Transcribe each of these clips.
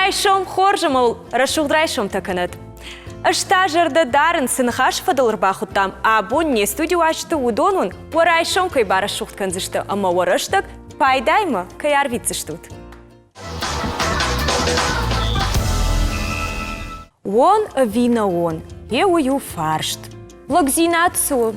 Райшом хоржым ол рашуғдрайшом таканат. Ашта жарды дарын сынхаш фадылыр бақыттам, а бонне студию ашты удонун, варайшом кай бара шуғтканзышты, ама варыштық пайдаймы кай арвитзыштут. Он вина он, еую фаршт. Логзинацию.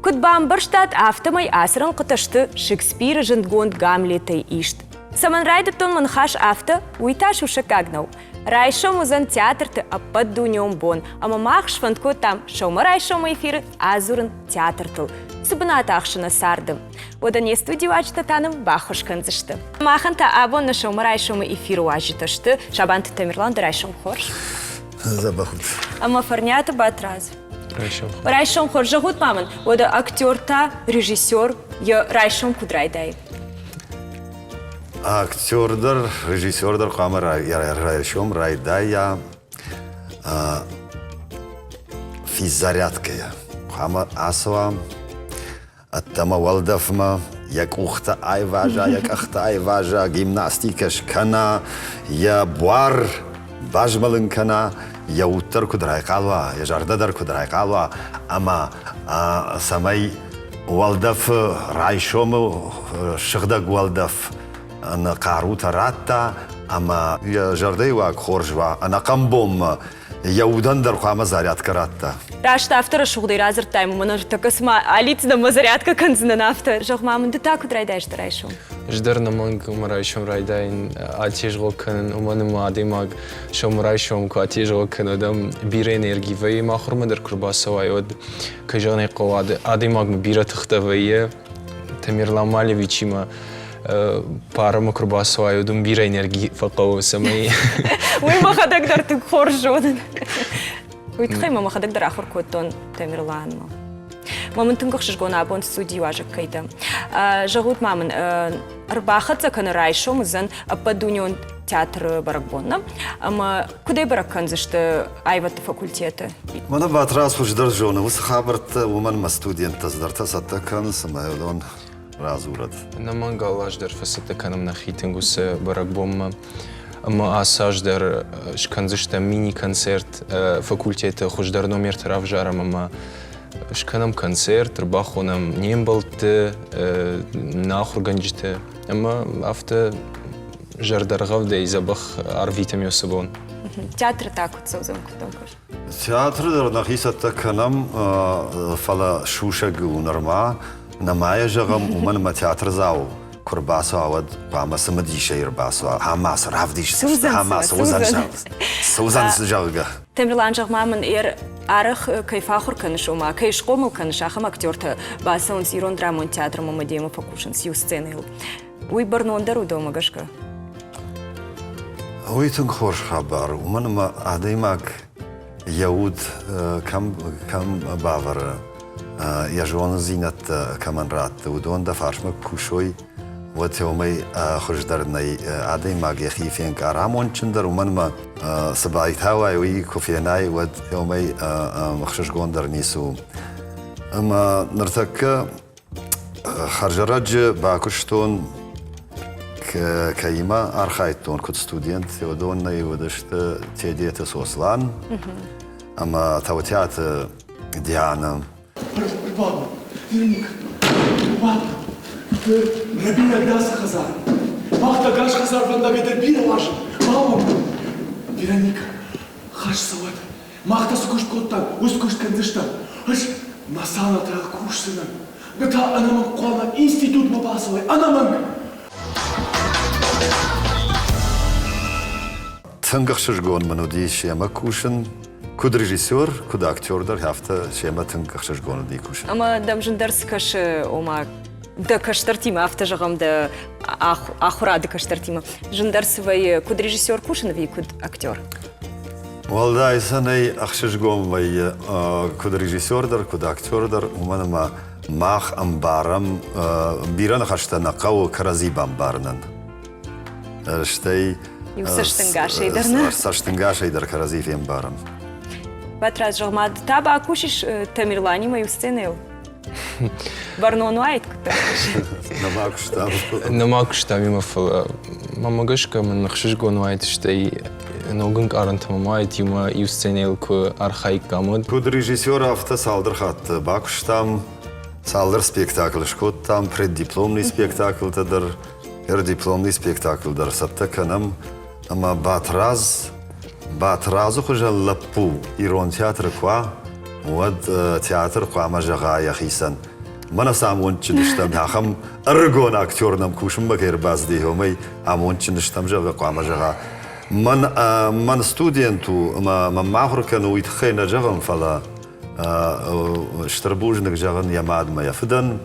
Кудбам бұрштат автомай асырын қытышты Шекспир жындгонд Гамлетай ишт. Саманрайдыптон манхаш авто уйташ ушакагнау. Райшом узан театрты аппад дуньом бон, ама мах швантко там шома райшом эфиры азурын театртыл. Субната ахшына сардым. Одан е студию ачтатаным бахошканзышты. Маханта абон на шома райшом эфиру ажитышты, шабанты Тамерлан райшом хорш. Забахут. Ама фарнята батраз. Райшом хорш жагут маман. Ода актер-та, режиссер, я райшом кудрайдай. Актердер, режиссердер, қамы райшом райдая физзарядкая. Қамы асыва, аттама валдафма, як ухта айважа, як ахта айважа, гимнастика шкана, я буар бажмалын кана, я уттар кудрай қалва, я жардадар кудрай қалва, ама самай валдаф райшому шығдаг валдаф. أنا قاروتا راتا أما يا جردي واك خورجوا أنا قنبوم يودن در قامة زاريات كراتا راش تافتر شغدي رازر تايم منر تكسما عليت دم زاريات كنزنا نافتر جوخ ما من دتاك درايداش درايشو جدرنا مانك مرايشوم رايداين آتيش غوكن ومن مادي ماغ شو مرايشوم كو آتيش غوكن ودم بير انرجي وي ما خرم در كرباسا وايود كجاني قواد آدي ماغ بيرة تختوية تميرلان ماليويچي ما парам курбасу дум бира энергии фақау самай. Уй ма хадагдар ты хоржон. Уй тхай ма хадагдар ахор коттон Тамерлан ма. Мамын тынгық жыргон абон студию ажық кайда. Жагут мамын арбахатса каны райшом зан падуньон театр баракбонна. Ама кудай баракканзышты айваты факультеты? Мана батрас хуждар жона. Ус хабарт уман ма студента здарта саттакан самайодон. رازورد. نمان گالش در فسته کنم نخیتن گوس برای بوم اما آساج در شکنزشت مینی کنسرت فکولتیت خوش در نمیر طرف جارم اما شکنم کنسرت ربا خونم نیم بلت ناخور گنجت اما افته جر در غو دیزه بخ عرفیتم یوسبون. تئاتر تاکت سوزم کدام کار. تئاتر در نخیست کنم فلا شوشگ و نرما. نمایه جغم ومن ما تئاتر زاو كرباسو عود قامس مديشة يرباسو حماس رافديش حماس سوزان سجاوجا تمرلان جغم من أرخ كيف آخر كنشو ما كيش قومل كنشا خم أكتورت باسون سيرون درامون تئاتر ما مديمو فكوشن سيو سценيل وي برنون درو دوما غشكا وي تنخوش خبر ومن ما عديمك يهود كم باور يا جوان زينت كمان رات ودون دفعش مكوشوي وتومي خرج درني عادي ما جخي فين كارامون چندر ومن ما سبايت هواي وي كوفيناي وتومي مخشش جوندر نيسو اما نرتك خرجرج باكشتون كايما ارخايتون كنت ستودنت ودون ني ودشت تيديت سوسلان اما توتيات ديانا Баба, Вероника, баба, Рабина Гас Хазар. Махта Гаш Хазар ванда бедер бира ваш. Мама, Вероника, хаш сават. Махта сукушт коттан, ускушт кандыштан. Аш масана трал кушсынан. Бета анаман қуана институт мабасывай, анаман. Тынгық шыргон мануди шема кушын. كود ريجيسور كود اكتور در هفته شما تنگ خشش گونه دی کوش اما دم جندرس کش اوما د کشترتیم هفته جغم د آخرا د کشترتیم جندرس وی کود ريجيسور کوشن وی کود اکتور والله سنه اخشش گوم وی کود ريجيسور در کود اکتور در ومن ما ماخ امبارم بیرن خشته نقو کرزی بامبارنن رشتي يوسشتنغاشي درنا سشتنغاشي در کرزی فیم بارم Батраз жагмад таба акушиш Тамерлани мою сценел. Барнону айт кута. Намакштам. Намакштам имафал. Мамагашка мен нахшиш гонвайт штей ногын карантамайт юма юсценел ку архаик гамод. Куд режиссер авто салдыр хатты. Бакштам салдыр спектакль шкот там преддипломный спектакль тадыр. Дипломный спектакль дар сатта канам. Ама батразу хужа лаппу ирон театр ква. Вот театр ква мажага яхисан. Мана самон чинштам яхам аргон актер нам кушам бакер базди хомай амон чинштам жага ква мажага. Man студенту махркан уитхена жаган фала штарбужник жаган ямад ма яфдан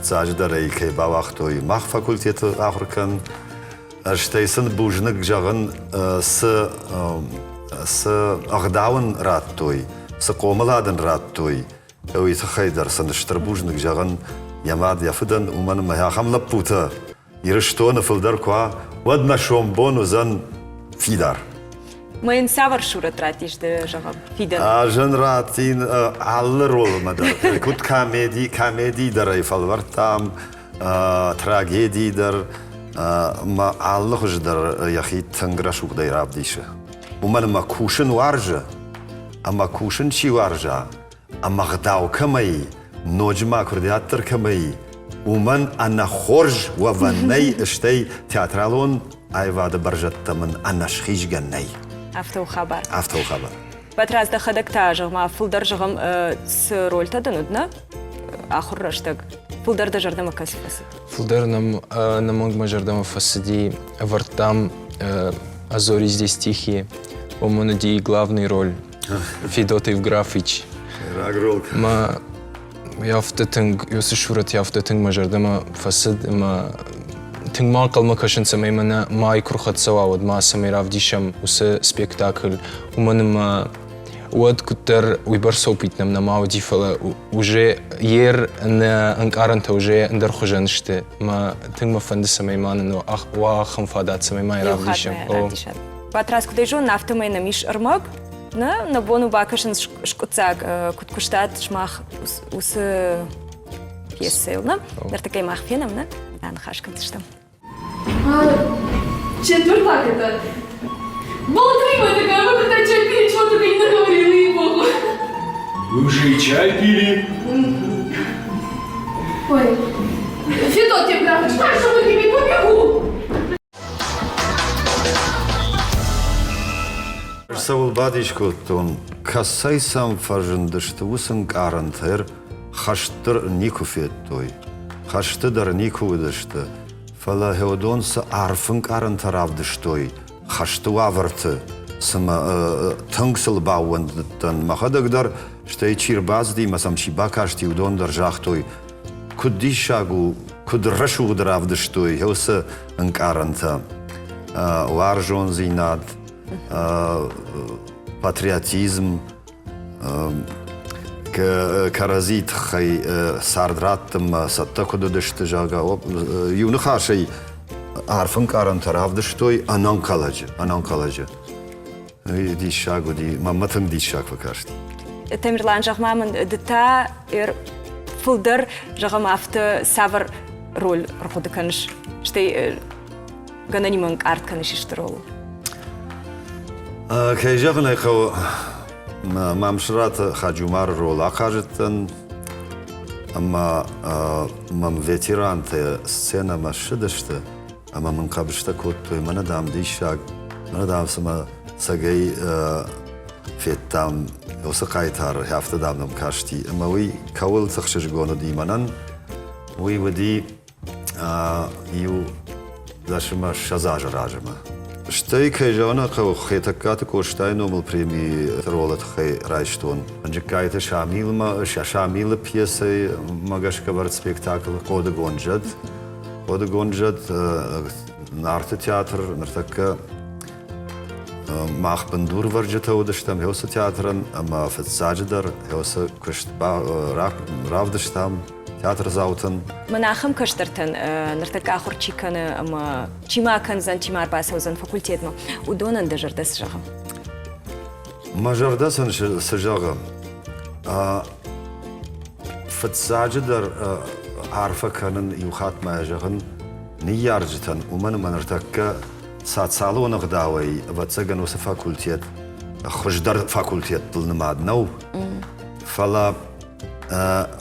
цаждарай кей бавахтой мах факультет ахркан штейсан бужник жаган с агдауен раттой с комаладен раттой уитхайдар сан штарбужник жаган ямад яфдан уман ма яхам лапута ирштона филдар ква вадна шомбону зан Фидар. Майн савар шурат ратиш да жагам. Фидар. Жан ратин аллы рол мадар. Кут комедий дарай фалвартам, трагедий дар, ма аллы хуждар яхи танграшук дай рабдиша. Уман ма кушин варжа, ама кушин чи варжа, ама гдау камай, ноджма курдиаттар камай. Уман анна хорж ва ваннай иштей театралон айвада баржатта мен анашхиш ганнай. Автоу хабар. Батраз да хадакта жагма фулдар жагам с рольта да нудна. Ахур раштаг. Фулдар да жардама касифасы. Фулдар намонг мажардама фасади вартам Азори здесь тихие. Омонади главный роль. Федот Евграфич. Ма яфтатынг юсышурат яфтатынг мажардама фасад ма Тинг малкал макашин самай мана май крухат сававад ма самай равдишам усе спектакль уманым уад кутер уйбар сопитнам на мауди фала уже ер на анкаранта уже ндар хужанште ма тинг ма фанды самай мана но ах ва хамфадат самай май равдишам. Батраз кудай жон нафтамай намиш армаг на бону бакашин шкуцаг куткуштат шмах усе пьесселна нар такай махфенам на дан хашкатыштам. Четвертак это. Болтливая такая, вы когда чай пили, чего только не наговорили, ей-богу. Вы уже и чай пили? Ой, Федот Евграфович, так же выпили, побегу. Савул бадишко тон касай сам фаржындышты усын карантер хаштыр никуфет той. Хаштыдар никудышты. Фала хеодонса арфын карантер авдыштой. Хашты вавырты. Сама тыңсыл бауындыттан. Махадагдар штей чирбазди масам чибакашти удондар жахтой. Куди шагу, кудрашугдар авдыштой. Хеоса анкаранта. Варжон зинад. Патриотизм, каразит хай сардраттым сатта кудыдышты жага юны хашай арфын карантар авдыштой анан калажы. Дишагу ди маматың дишаг покашти. Тамерлан жагмамын дыта фулдар жагам авты савар роль рхуды каныш. Штей гананиман арт каныш иштыролу. Кей жагнай хау мамшрат хаджумар рола кажеттен, ама мам ветеранте сцена машидышты, ама мам кабышта коттой манадам дишаг, манадам сама сагей феттам оса кайтар хафтадам нам кашти, ама уи кавыл тахшиш гону диманан, уи вади ю дашима шазажа ражима. Штей кайжана кау хетаката коштай номал премии ролат хай райштон. Анжикайта шамила пьесы магашка вард спектакль Кода Гонджад. Кода Гонджад нарты театр нартака мах бандур варджата удаштам хеоса театран, ама фетсаджадар хеоса кушт равдаштам. Театр заутан. Манахам каштартан нартака хурчиканы ама чимакан зан чимар басаузан факультетма. Удонан да жардас жагам. Ма жардасан сажагам. فتساجدر عارفة كان يوخات ما جهن نيارجتن ومن منرتك سات سالو نغداوي بتسجن وس فاكولتيت خجدر فاكولتيت بالنماد نو فلا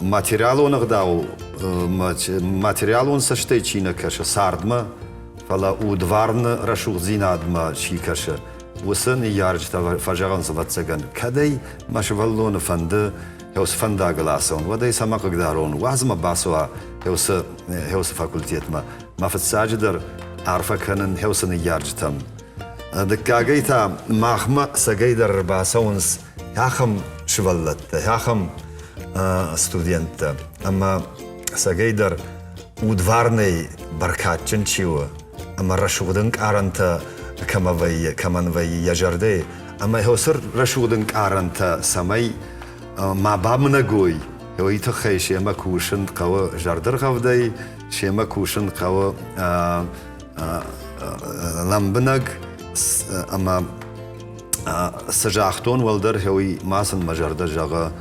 материалу нагдау материалу саште чина каша сардма фала удварн рашух зинадма чи каша وسن يارجتا فجران زبطسگن كدي مشوالون فند هوس فندا غلاسون ودي سماق قدارون وازم باسوا هوس فاكولتيت ما فتساجدر عارفه كانن هوسن يارجتم دكاغيتا ماخما سجيدر باسونس ياخم شولت ياخم студент, ама сагейдар удварный баркатчын чиу, ама рашудын аранта каманвай яжарды, ама хосыр рашудын аранта самай мабамнагой, йоита хай шема кушын кава жардыр гавдай, шема кушын кава ламбнаг, ама сажахтон валдар йой масын мажарда жага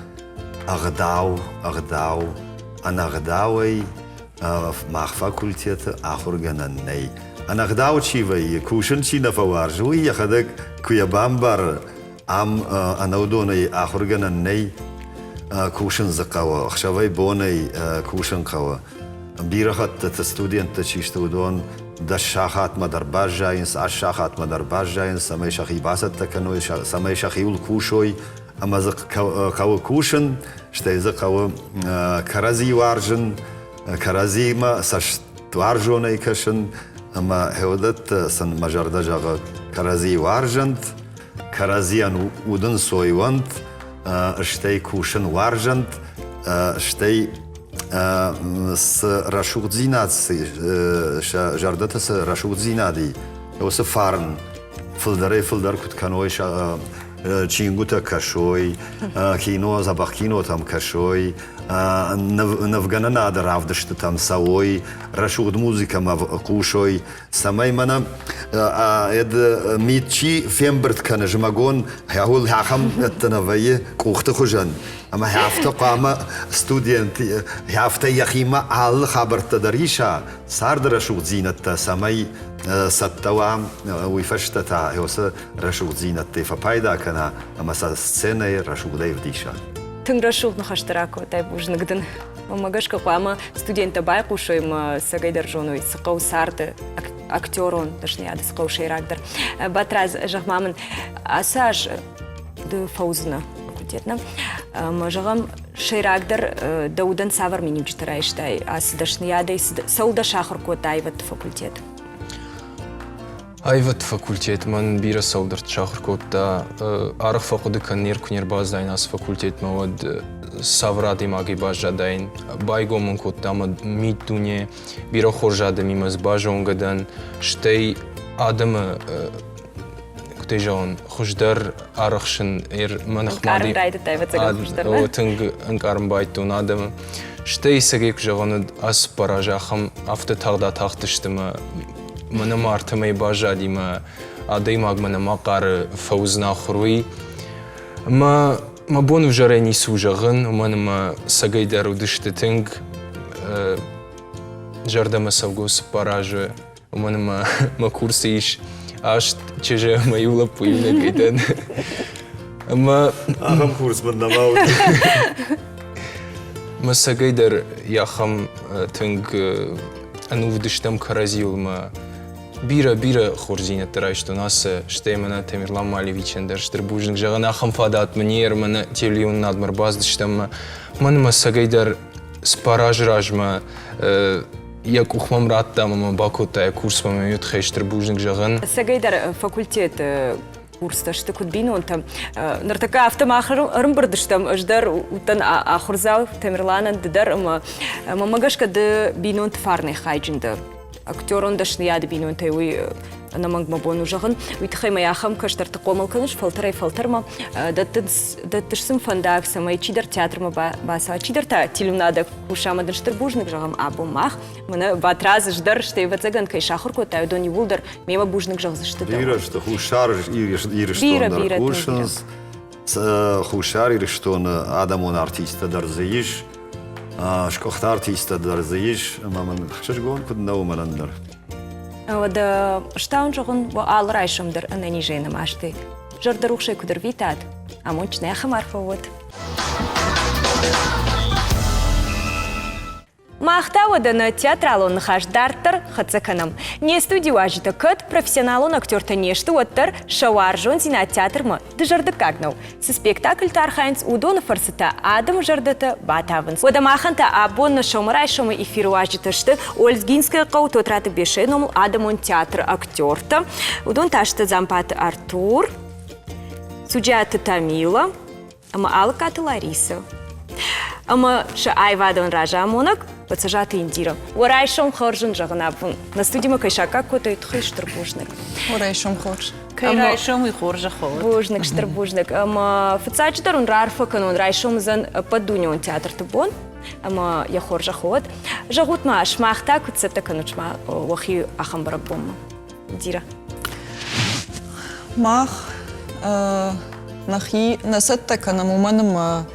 أغداو أنا غداوي مع فاكولتيت آخر جنني أنا غداو شيء كوشن شيء نفوارج ويا خدك كويا بامبر أنا ودوني آخر جنني كوشن زقاوة خشوي بوني كوشن قاوة بيرخت تستودينت تشيشتودون دشاخات مدر باجاينس عشاخات مدر باجاينس سمي شخي باست تكنوي سمي شخيول كوشوي أما زق كاو كوشن شتى زق كاو كرازي وارجن كرازي ما سش توارجون أيكشن أما هودت سن مجرد جاغ كرازي وارجنت كرازيان ودن سويوانت شتى كوشن وارجنت شتى س رشوق زينات جردت س رشوق زينادي هو سفارن فلدر كنت كانوي چینگوتا کشوی کینو زباق کینو تام کشوی نفگنا نادر عفدشت تام سوی رشود موزیکا ما قوشوی سمای منا اد میتچی فیم برد کنه جمعون هاول هاخم تنوی کوخت خوجن اما هفته قام استودنت هفته یخیما عال خبرت دریشا سرد رشود زینت سمای ستوام ويفشتتا هوس رشوق زينتي فبايدا كنا اما سценой رشوق دايف ديشا تنرشوق نخشتراكو تايب وجنقدن ومغشك قاما студента байқушой ма сагайдар жоной сقау сард актерон точнее ад сقау шейрагдер батраз жахмамын асаж д фаузна факультетна мажагам шейрагдер даудан савар миним читраиштай ас дашниядай сауда шахр котай ват факультет Айват факультет ман бира саудырт шахр котта арх факуды каннер кунер баздайн ас факультет мавад савради маги бажадайн байгомун котта ама мидуне бира хоржады мимаз бажонгадан штей адамы кутежон хуждар архшин манахмади тынг анкарм байтун адамы штей сагек жаганы ас паражахам афта тагда тахтыштыма من مارتمي باجادي ما عديما من مقار فوزنا خروي ما بونو جريني سوجغن ومن ما سجيدر ودشتتنج جرده ما سوغوس باراج ومن ما كورسيش عشت تجاه ما يولا بوينا جدا ما أهم كورس من نماوت ما سجيدر يا خم تنج أنو ودشتم كرازيول ما بيرا خورزينة ترايشت ناس شتيمنا تميرلان ماليفيتشن در شتر بوجنك جغنا خم فادات منير من تيليون نادمر باز دشتم من ما سجيدر سباراج راجما يك أخمم راتتا ما باكوتا كورس ما يوت خيشتر بوجنك جغن سجيدر فاكولتيت كورس تشت كنت بينو أنت نرتكا أفتم آخر رمبردشتم أجدر وتن آخر زاو تميرلان ددر ما ماجش كد بينو تفارني خايجند актерон дашнияды бинон тайуи наманг мабону жагын уйтхай маяхам каштар тaqomal кыныш фалтырма даттышсым фандак самай чидер театрма баса чидер та тилюнада кушама дыштыр бужник жагам абумах мына батраз ждар штей вацаган кай шахыр котай дони вулдар мема бужник жагзышты бира что хушар ирштон хушанс хушар ирштон адамон артиста дарзаиш شكوخت ارتيست درزيش ما من خشش قون كد نو ملندر ودا штаун жогон во ал райшомдер анани жена машты. Жордарухше кудер витат. А мунчне хамарфовод. Махтаваданы театралон хаждартыр хацаканам. Не студию ажита кыт профессионалон актёрта нешты оттыр шауаржон зина театрмы дыжарды кагнау. Со спектакль тархайнц удон фарсыта адам жардата батавынс. Ода маханта абонна шомарай шомы эфиру ажитышты Ольгинская кауто траты бешеном адамон театр актёрта. Удон ташты зампат Артур, Суджата Тамила, ама Алката Лариса. Ама ша айвадон ража монак подсажаты Индира. Урайшом хоржен жагнабун. На студии кайшака котой тхыш трбушник. Урайшом хорж. Кайрайшом и хоржа хор. Бужник штрбужник. Ама фцачтар он рарфа канон райшом зан подуньон театр тубон. Ама я хоржа ход. Жагут ма шмахта куцета канучма вахи ахамбарабом. Индира. Мах нахи насетта канам уманым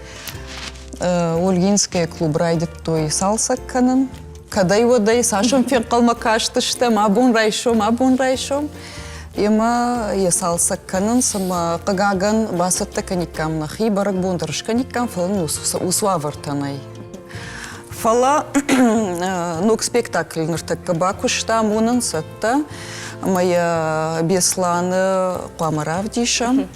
Ольгинская клуб райдет той салса канан. Кадай водай сашом феркалма каштыштым, абун райшом. Има я салса канан сама кагаган басетта каникам нахи барак бундырышка никам фалан усвавартанай. Фала нук спектакль ныртак кабакушта мунан сетта моя бесланы памаравдиша.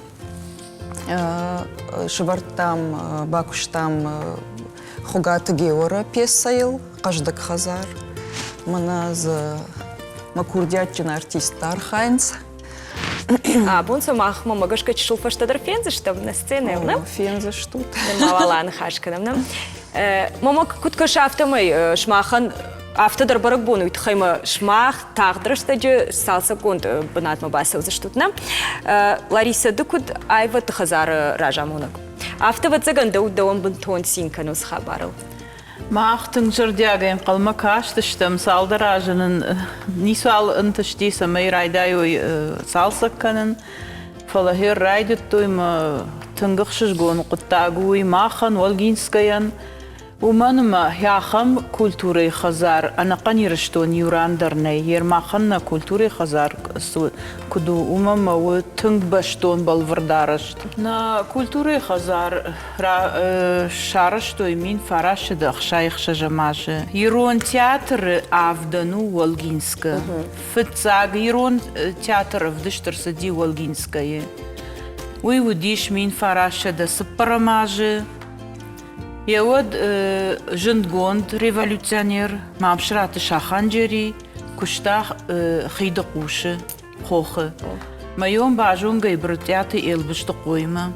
Швартам, бакуштам хугаты геора пьесаил, каждак хазар. Мана за макурдятчина артист Архайнц. А бунса махма магашка чшулфа штадр фензы штаб на сцене, да? Фензы штут. Мавалан хашканам, да? Мама кутка шафтамай шмахан автодар баракбону итхайма шмах тагдырштаджы салса конт банатма басыл заштутна. Лариса дукуд айва тхазар ражамонак. Автова цаган даудан бунтон синканус хабарыл. Махтың жырдягайм қалма каштыштым салдаражының нисуал ынтыштиса май райдайой салсакканын фалахир райдыттойма тыңгықшыш гону құттагуй махан Ольгинскаян Уманыма яхам культуры хазар, анакани рештон юрандарне, ермаханна культуры хазар куду умама у тынг баштон балвардарашт. На культуры хазар шараштой мин фарашидах шайх шажамаши. Ирон театр авдану Ольгинска. Фицаг ирон театр вдыштарса ди Ольгинская. Уй удиш мин фарашида сапарамажи. Я вот жендгонд революционер, мамшрат шаханджери, куштах хидакуши, хохе. Моем бажун гайбртяты елбышты койма.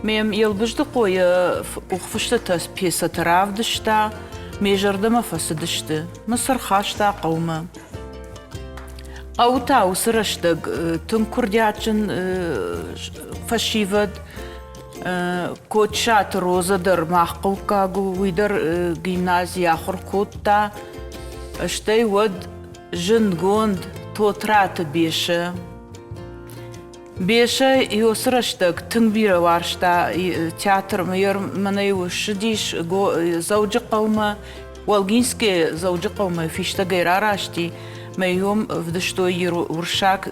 Мем елбышты коя ухфыштатас пьеса таравдышта, межардама фасадышты, масархашта қаума. Аута усыраштаг тункурдячын фашивад, Кочат розадыр мақылкагу уйдар гимназия хуркутта штей вот жингонд тотраты беше и осраштак тыңбира варшта театр майор манай ушдиш зауджи қаума Ольгинские зауджи қаума фишта гайрарашти Моем вдыштой уршак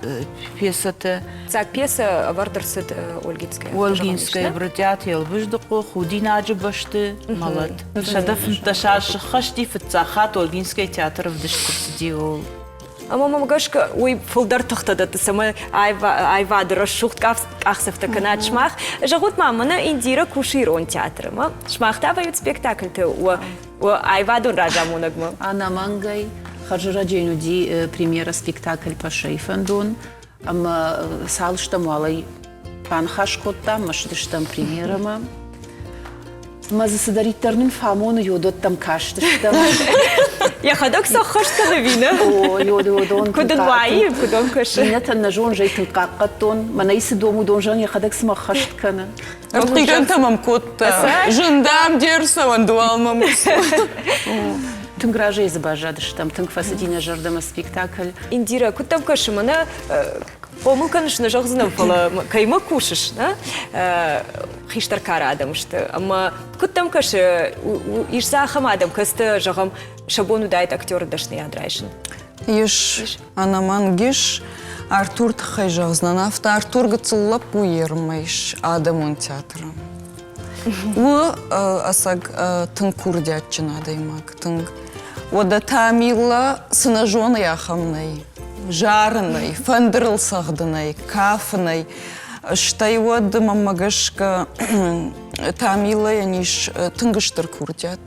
пьесата. Так пьеса вардерсет Ольгинская. Ольгинская братят елбыждыку худина аджибашты малат. Шадаф ташаш хашти фцахат Ольгинская театр вдышкурсидиол. А мама магашка ой фулдар тахтада ты сама айвадыр шухт ахсафта канат шмах. Жагут мамана Индира куширон театр. Ма шмахта вают спектакль ты у айвадун ражамунагма. Ана мангай. Хаджира джейнуди премьера спектакль по Шейфендун. Ама салштам алай панхашкотта, маштыштам премьерама. Ма засадаритарнын фамону йодоттам каштыштам. Я ходок сахашта вина. О, йодон. Кудон ваи, кудон каши. Минатан на жон жейтын каккатон. Манайсы дому донжан я ходок смахашткана. Артиган тамам котта. Жындам дерсаван дуалмам. Тынгражей забажадыштам, тынг фасадина жардама спектакль. Индира, кутам кашимана помылканыш на жахзынам фала кайма кушаш, да? خيشتر كار آدم شت أما كنتم كش إيش زاخم آدم كست جغم شابونو دايت أكتور دشني أدرايشن Иш, анаман гиш, Артур тхайжазна нафта, Артур гцелла пуермайш, Адамон театром. Асаг тынкурдятчина даймак, тынк. Ода тамила сынажон яхамнай, жарный, фандрыл сахдынай, кафнай, штай ода мамагашка тамила яниш тынгыштыр курдят.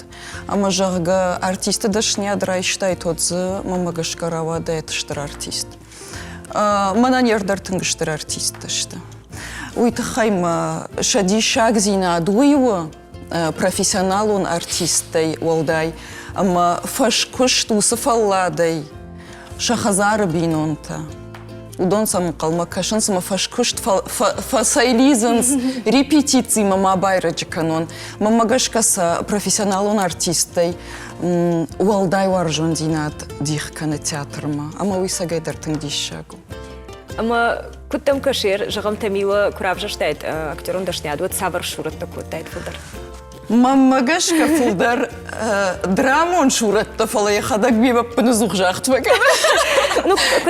Ама жага артисты дашня драй штай тодзы мамагашка равада этыштыр артист. Манан ярдар тынгыштыр артист дашты. Уйтахайма шади шагзина адуйва профессионал он артистай олдай, ама фашкушт усыфалладай шахазары бинонта. Удон сам калмакашын сама фашкушт фасайлизанс репетиции мама байраджи канон. Мамагашкаса профессионал он артистай олдай варжон динат дихканы театрма. Ама уйсагайдар тыңдишагу. أما كنتم كشير جغم تميوة كرافجة شتايت أكتورون دشني عدوات سافر شورت تكوت تايت فلدر مامagashka فلدر درامون شورت تفلي خدك بيبا بنزوخ جاخت بك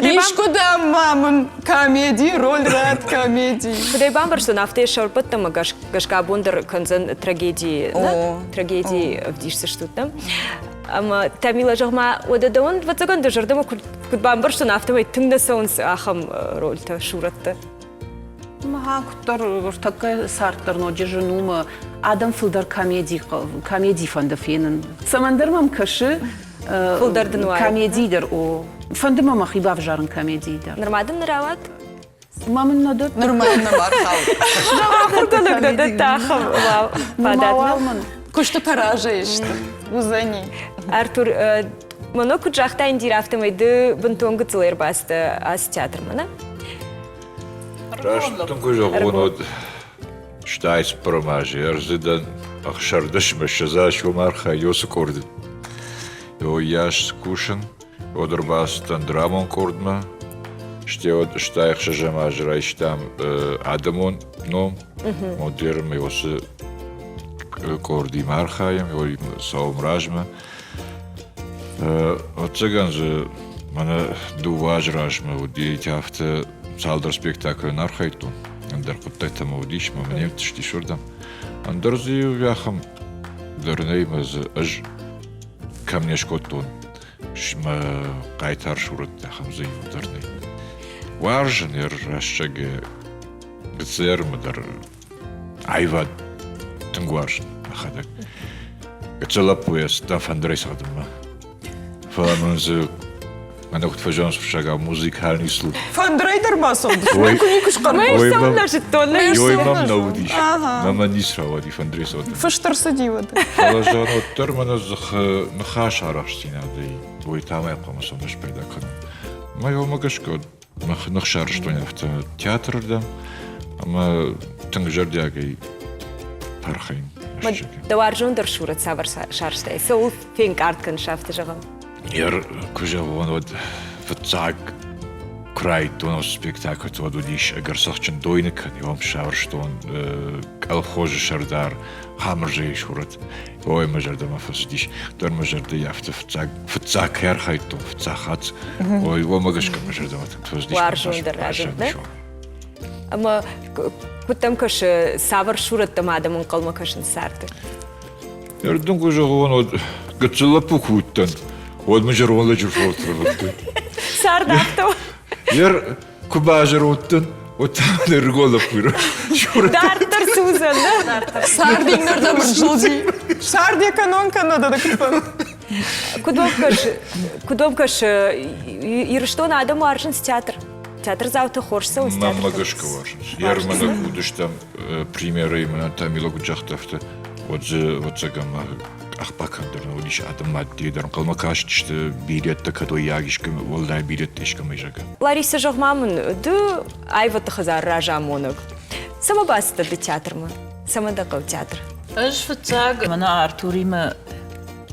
إيش كده مامن كوميدي رول رات كوميدي كده بامبر что нафте шорпат там гашка бундер конзен трагедии трагедии в дишсе что там أما تميلة جغما وددون وتزغن دجردم كنت بامبر что нафте ماي تنده سونس آخم رول تا شورت Ма кутар така сартар но жежнума Адам филдар комедий фандафенен. Самандырмам кашы Филдардын вар. Комедийдер о. Фандыма хиба в жарн комедийдер. Нормадын нарават Мамын надот. Нормально мархал. Филдалык да тахам вау пададын Кушты таражаешь узани. Артур моно кучахта индирафты майды бунтонгы цылер басты ас театр мана Раштың көжоғуын штайс промажи, арзыдан ақшардыш мәшіза шумарха йосы көрді. Йо яш кушын, одырбастан драмон көрдіма, ште од штайық шажама жырайштам адамон, но модерм йосы көрді мархайым, йо сауым ражма. От цыган же мана дуваж ражма, удеять авто Салдар спектакль нархайту, андер куттайта маудиш, маманем тишти шурдам. Андер зию вяхам дернеймаз аж камнешкотун, шма кайтар шурат вяхам зию дерней. Важен расчаге гцермадар айвад тынгваржен ахадак. Гцелапуяс даф Андрей садыма. Фаламанзы Она вот фажан шага музыкальный слух. Фандрейдер басом. Ой, Мы сам даже тонны ой, мам наудиш. Мама не сравади Фандрей садым. Фаштар садива. Фалажан от термана зах нахаш араштина дей. Ой, там я помню, наш предакан. Моё магашко нахшар что не в театр да. Ама тангжардягай пархайн. Даваржон дер шурат савар шарштай. Сол финк артканшафт жагам. Jer kužavon od vcak kraj tonos spektakl to ododiš garsachchen doinekan i om šavršton kalhože šardar hamrže šurat oj mažar da ma fasdiš dar mažar da jafte vcak herhajton vcahat oj o magashka mažar da ma fasdiš Варжон дер ражен, не? Ама кутам каш савар шурат там адамын калма кашын сарты. Jer dun kužavon od gatsala pukutan od mažar onla jurfotraldı Сардахто. Jer kubajır ottun o tane rgola puyru. Дартар Сузан, да? Сардингер да мржлди. Сардия канон Канада да купан. Кудом каш и что на адаму аршинс театр. Театр завтра хорса у театр. Мама гашка важен. Jer mana kudиш tam primjera imena tam ilogu jahtaфта. Вот цагама ахпакандыр одиш адам маддидер калмакаш тиште билетте кадой ягишкем волдай билетте ишкем ижага. Лариса Жогмамын ду айват хазар ражамонок. Сама баста да театрма. Сама да кал театр. Аж фцаг мана Артурима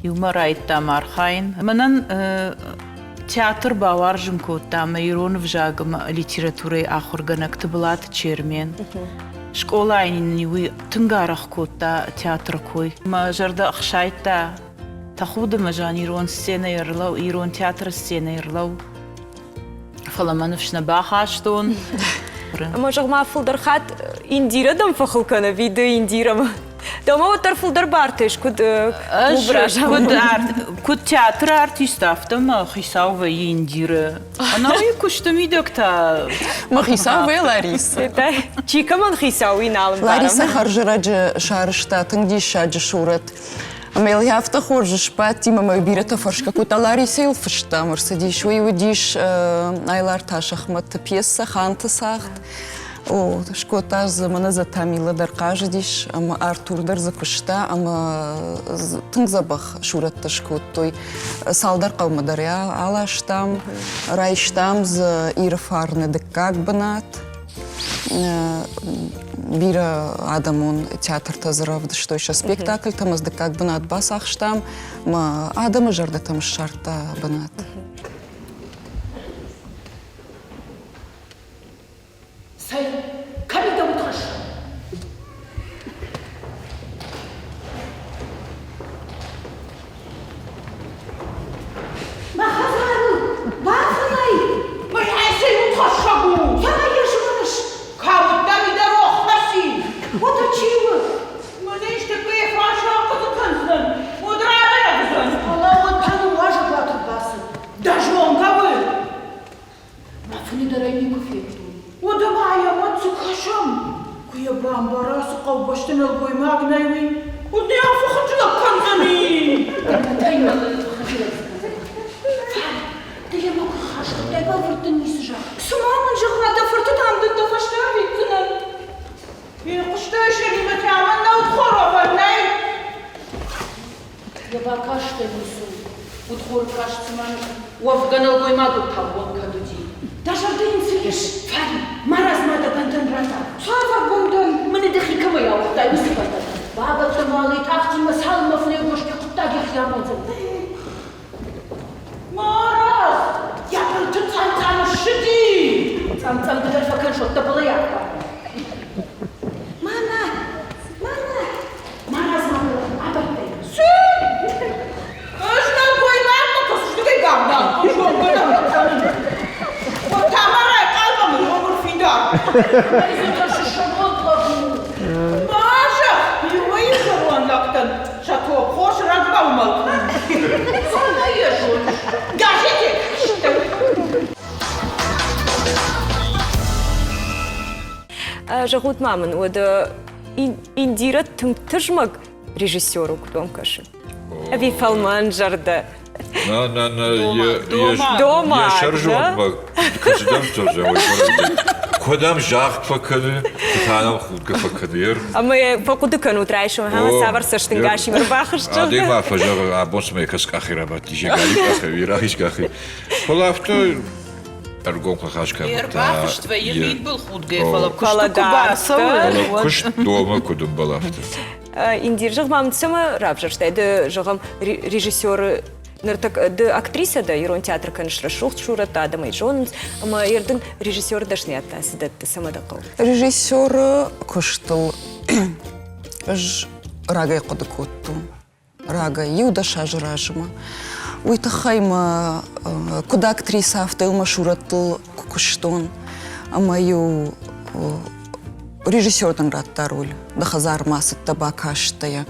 юмарайта мархайн. Манан театр баваржым ко там ирон в жагам литературой ахорганак таблат чермен. школа айнинуи тынгарах кутта театр кой. Ма жарда ахшайта тахуда мажан ирон сцена ирлау, ирон театр сцена ирлау. Фаламановшна бахаштон. Ама жагма фулдархат индирадам фахылкана виды индирама. Дома отар фулдар бартеш куд куд театр артистафтам хисава индира. Она и куштами докта. Ма хисава Лариса. Чикаман хисауи налым Лариса харжыраджы шарышта тыңди шаджы шурат. Амел яфта хоржы шпат тима мой бирета фаршка кута Лариса илфышта мырсади шуй удиш айлар ташахмат пьеса ханты сахт. О, шкота замана затамила даркажы диш, ама Артурдар закушта, ама тыңзабах шуратта шкот той салдар калмадаря алаштам, райштам за ирфарны дыккак банат. Бира адамон театр тазыравды, что еще спектакль тамыз дыккак банат басахштам, ма адамы жарда там шарта банат. Кабида уташ. Махазару, бахалай. Мой айсей уташагу. Я ешмаш. Кабида видарох наси. Вот очиво. Мне işte kıyı faşa kutukansın. Mudrabaya güzel. Allah вот тану важа батыр басы. Даже он кабы. Мафуни дарайни кофе. Удамая мацу кашам. Куя бамбарасы кавбаштан алгой магнайви. Уди афахатла канзани. Ты я могу хашка, дай бавырты нисжа. Сумамын жығына да фырты тамды да фаштар биттінін. Мен құшты шеріме тямын наут хорован най. Я бакашта нису. Удхор кашцман. Уафган алгой магу табуан кадуди. Даже ты инцелиш. Фари, маразмада бантан рата. Сава бұндын. Мені дехи кама я уқтай высыпата. Баба тамалы тахтима салмафны гошки құттаги хямазы. Мараз! Я пылты цамцамы шыди! Цам-цам бідір факан шотта была яқпа. Мана! Маразмада абаттай. Özden koymak mı kısıştı ki gamdan? Kuşun bana. O tamaray kalmamın omur fidar. Izin taşı şamon tlabı. Maşa! Yuvayı kırılanlıktan. Şato hoş razmamalı. Sana yaşıyor. Gazete kaçtı. Жагут мамын ода индира тыжмак режиссеру кудомкашы. Ави фалман жарды. Дома, я шаржон ба качдам тоже ой кодам жахт факады танам худга факадыр Ама факуды канут райшо хама савар саштынгаши мырбахышчы. адема фажар абос мекас кахирабат дижегали кахи рахиш кахи холафто аргон кахашка Ербахштва елит был худгай фала Каладарста. куш дома кудум балафта Индир жагмам сама равжаштай да жагам режиссеры ныртак да актриса да ирон театр каншра шухт шурата Адам Джонс, ама ердин режиссер дашнята сидатты сама да кал. Режиссер куштыл рагай кудыкутту. Рагай юдаша жражыма. Уйта хайма куда актриса автылма шураттыл куштон. Ама ю режиссердан ратта роль. Дахазар масыт табакаштая.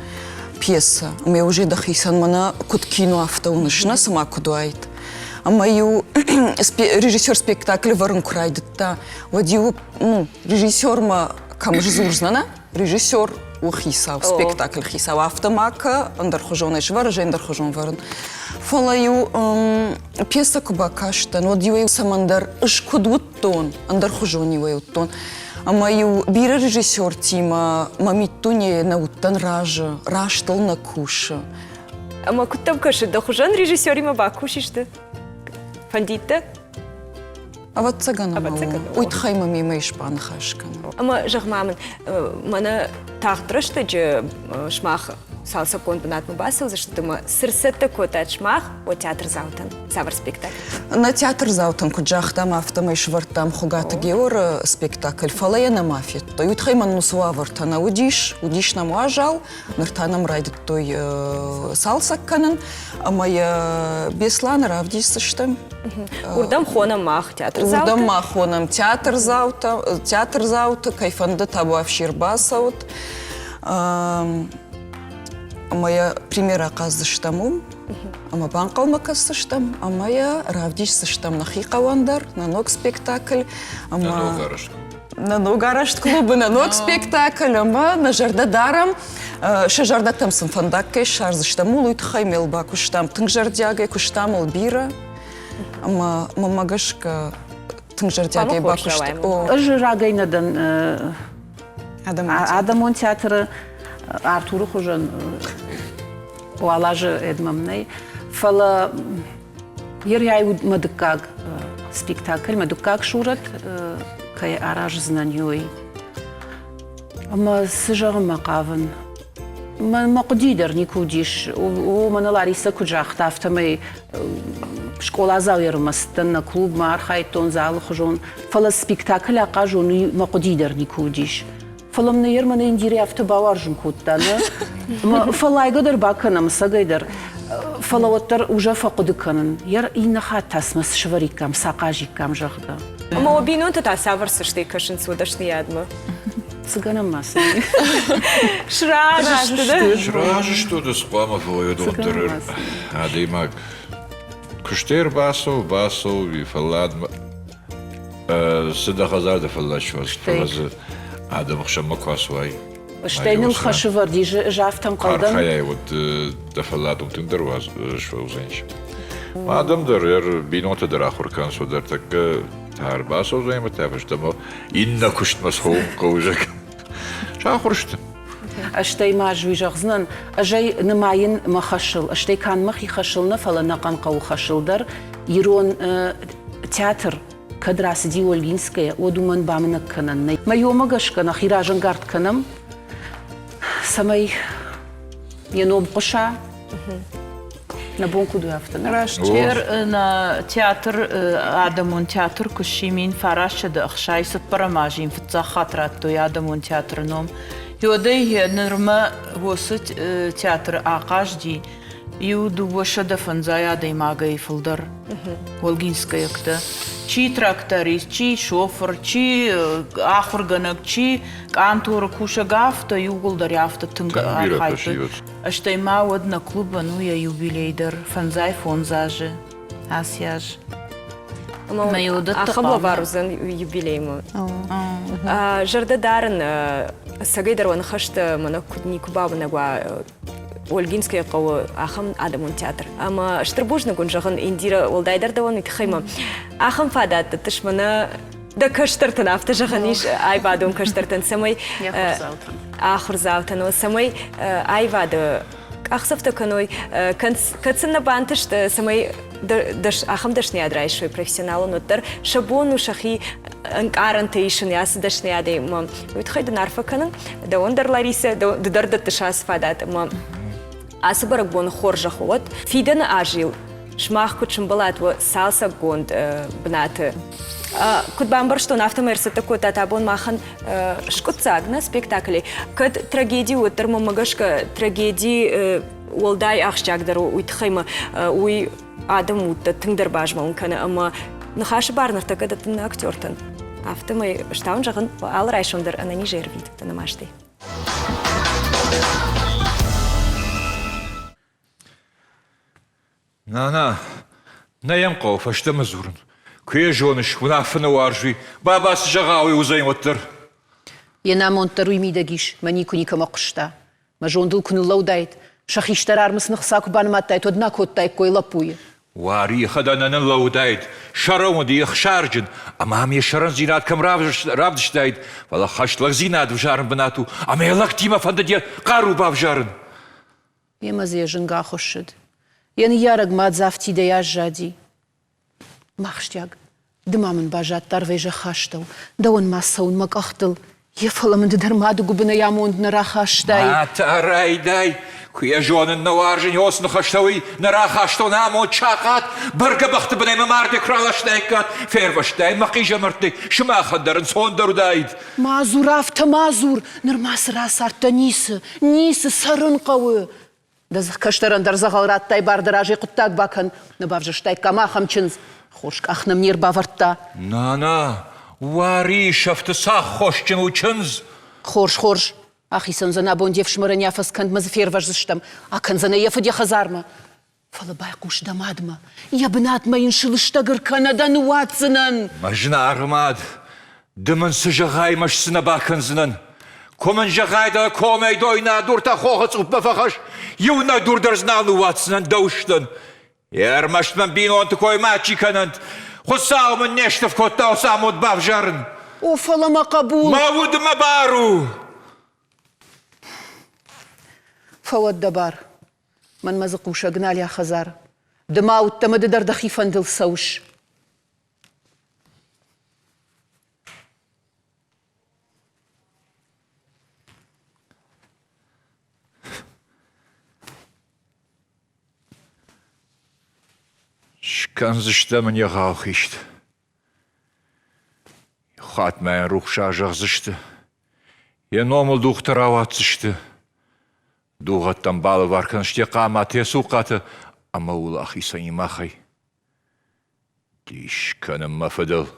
Пьеса. Мы уже дахисан мана куд кино автоунышна сама кудуайт. А мою режиссер спектакль варун крайдытта. Вадиу режиссер ма камж зурзнана. Режиссер ухиса спектакль хиса автомака андархожон ешвар жендархожон варун. Фалаю пьеса кубакаштан. Вадиу самандар ишкудуттон андархожон иваюттон. А мою бира режиссер Тима мамиттуне науттан ража, раштал на куша. Ама куттам каши да хужан режиссер има бакушишты. Фандита? А вот цагана мау. Уйтхайма мимо ишпан хашкана. Ама жагмамын мана тахтрышты же шмах салса гон бнат мубасыл, за что мы сырсетта котачмах о театр заутан. Савр спектакль. На театр заутан куджахтам автомай швартам хугата геор спектакль фалаяна мафия. То ютхайман нусуа вартана удиш нам уажал, нартанам райдит той салса канан, а моя беслан равдис сыштам. Урдам хонам мах театр заутан. Урдам махонам театр заута, кайфанда табу авширбасаут. Моя примера каздыштаму, ама банкалма каздыштам, а моя равдишсыштам на хикавандар, на ног спектакль, на ног арешт клубы, на ног спектакль, ама на жардадарам, жарда там сымфандаккай шарзыштаму, луйт хаймел бакуштам, тынг жардягай куштам албира, ама мамагашка тынг жардягай бакуштам. Жирагайнадан Адамон театры Артуру хужан уалажы эдмамнай. Фала еряй мадыккаг спектакль, мадыккаг шурат, кай араж знаньёй. Ама сыжағым мақавын. Мақдидер никудиш. О мана Лариса куджах тафтамай школа завирмастан на клуб мархайтон зал хужон. Фала спектакль ақажон мақдидер никудиш. Фалам нейер мана индире автобаваржын куттаны. Фалайгадыр баканам сагайдыр. Фалаваттар уже фақудыканын. Яр инаха тасмас шварикам, сақажикам жағда. Ама обинун та саварсы шты кашын судашны ядмы. Цыганам масы. Шражышты, да? Шражышты да спама фалайгадыр оттырыр. Адаймак. Күштер басу, и фаладма. Сыда хазарда фалачваз. Фалазы. Адам хшама квасвай. Штейнил хашывар дижи жафтан қалдан. Архаяй вот дафаладум тыңдарваз шваузенш. Адамдар ер бинотадар ахуркан содар так тарбас озайма табыштама инна куштмас хоум қаужак. Шахуршты. Аштей мажуи жағзнан, ажай нымайын махашыл, аштей кан махи хашылны фаланақан қау хашылдар, ирон театр кадрасы ди Ольгинская, одуман бамынак канан. Майома гашкана хиражан гард канам, самай яноб қоша, на бонку дуяфтана. Раштер на театр, Адамон театр, кушимин фараша да ахшайсат парамажин, фтца хатрат той Адамон театр ном. Йодей нырма госыт театр ақажди, Юду вашада фанзая да имага и фылдар. Ольгинская кта. Чи тракторист, чи шофер, чи ахурганак, чи кантор кушагафта, югулдар яфта тынга архайты. Аштай ма одна клуба, ну я юбилейдар. Фанзай фонзажи. Асяж. Ахабла варузан юбилейму. Жардадарын сагайдар ван хашта мана никубабы нагва Ольгинская қауы ахым Адамон театр. Ама штырбожны гонжағын индира олдайдар да оны тихайма. Ахым фадатты тышманы да каштыртын авты жағын иш айбадым каштыртын самай ахурзаутын. Самай айбады ақсафты каной кацынна бантышты самай ахым дашны адрайшвай профессионалын оттар шабону шахи анкаранты ишын ясы дашны адайма. Үйтхайды нарфаканын да ондар Лариса дудардатты шас фадаты. Асы барак боны хор жахуат. Фиданы ажил. Шмах кучым балат во салса гонд бнаты. Кудбам бар что нафта мерса такой татабон махан шкутсагна спектакли. Кад трагедии уттар мамагашка трагедии олдай ахшчагдару уйтхайма уй адам утта тыңдар бажмалын каны. Ама нахашы барнарта кадатын актертан. Автомай штаун жағын ал райшондар анани жервид танамашты. На, наям қауф, ашта мазурын. Күйе жоныш, унафына уаржуй, бабасы жағауи узайын оттыр. Ена монттар уймидагиш, манику никама құшта. Мажондыл күні лаудайд, шахиштар армысынық саку баныматтайд, одна коттай койлапуй. Уари хадананын лаудайд, шаромуды ихшаржын, ама аме шаран зинат кам равдыштайд, вала хашлақ зинат в жарын бынату, ама елақ тима фандаде қару бав жарын. Емазе жынға хошыд. Яны яраг мадзавти да я жади. Махштяг, дымамын бажат тарвейжа хаштау, да он массаун макахтыл. Ефаламын дармаду губына ямондна рахаштай. Атарайдай, Хуя жонын наваржын осыны хаштауи, нара хаштауна мо чақат, біргі бақты бұнай мамарды кралаштайкат, ферваштай, мақи жамыртык, шымақындарын сондырдайды. Мазур авто мазур, нырмасыра сартта нисі сарын қауы. Дазық каштарындар зағалраттай бардыр ажи құттак бакын, ныбавжыштай камахам чынз, хошк ахным нер бавартта. Нана, вари шафты сақ хошчын учынз. Хорш. Ахисан зана бондев шмырыня фасканд мазы ферважзыштам, а канзана ефаде хазарма. Фалабай куш дамадма, я бы надма иншылыштагыр Канадан уатсынын. Мажна армад, дымын сыжығай машсына бакынзынын. Комын жағайда комай дойна дурта хоғыц ұппафақаш, юна дурдарзнан уатсынын дауштын. Ермаштман бин онты койма чиканын, хусаумын нештов котта осамуд бавжарын. О, фалама қабул. Мавудыма бару. Фауад дабар. Ман мазы қуша гнали ахазар. Дыма уттамы дыдар дахифандыл сауш. Шканзышта мне ғауқишт. Хатмайын рухша жағзышты. Еномыл дұқтыр аватсышты. Дуғаттан балы варканыште қама тесу қаты, ама улах исайы мақай. Диш кәнім мафыдыл.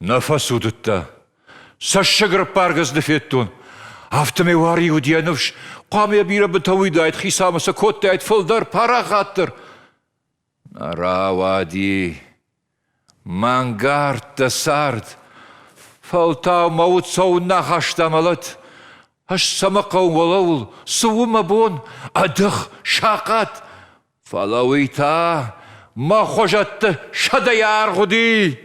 Нафас удытта. Сашшығырып барғызды феттун. Автымы вари удияныш. Қамия бира бітауиды айт, хисамысы котты айт, фылдар, пара қаттыр. Наравади. Мангарта сард. Фалтау маут сауынна хаштамалыт. Аш самақау олауыл, суыма бон, адық, шақат. Фалауита, ма қожатты шадай арғуди.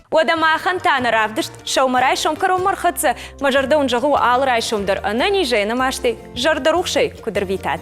Уадамахан таны равдышт, шаумарай шомкару мархатсы, мажарда унжағу алырай шомдар анани жайна машты, жардарухшай кудыр витат.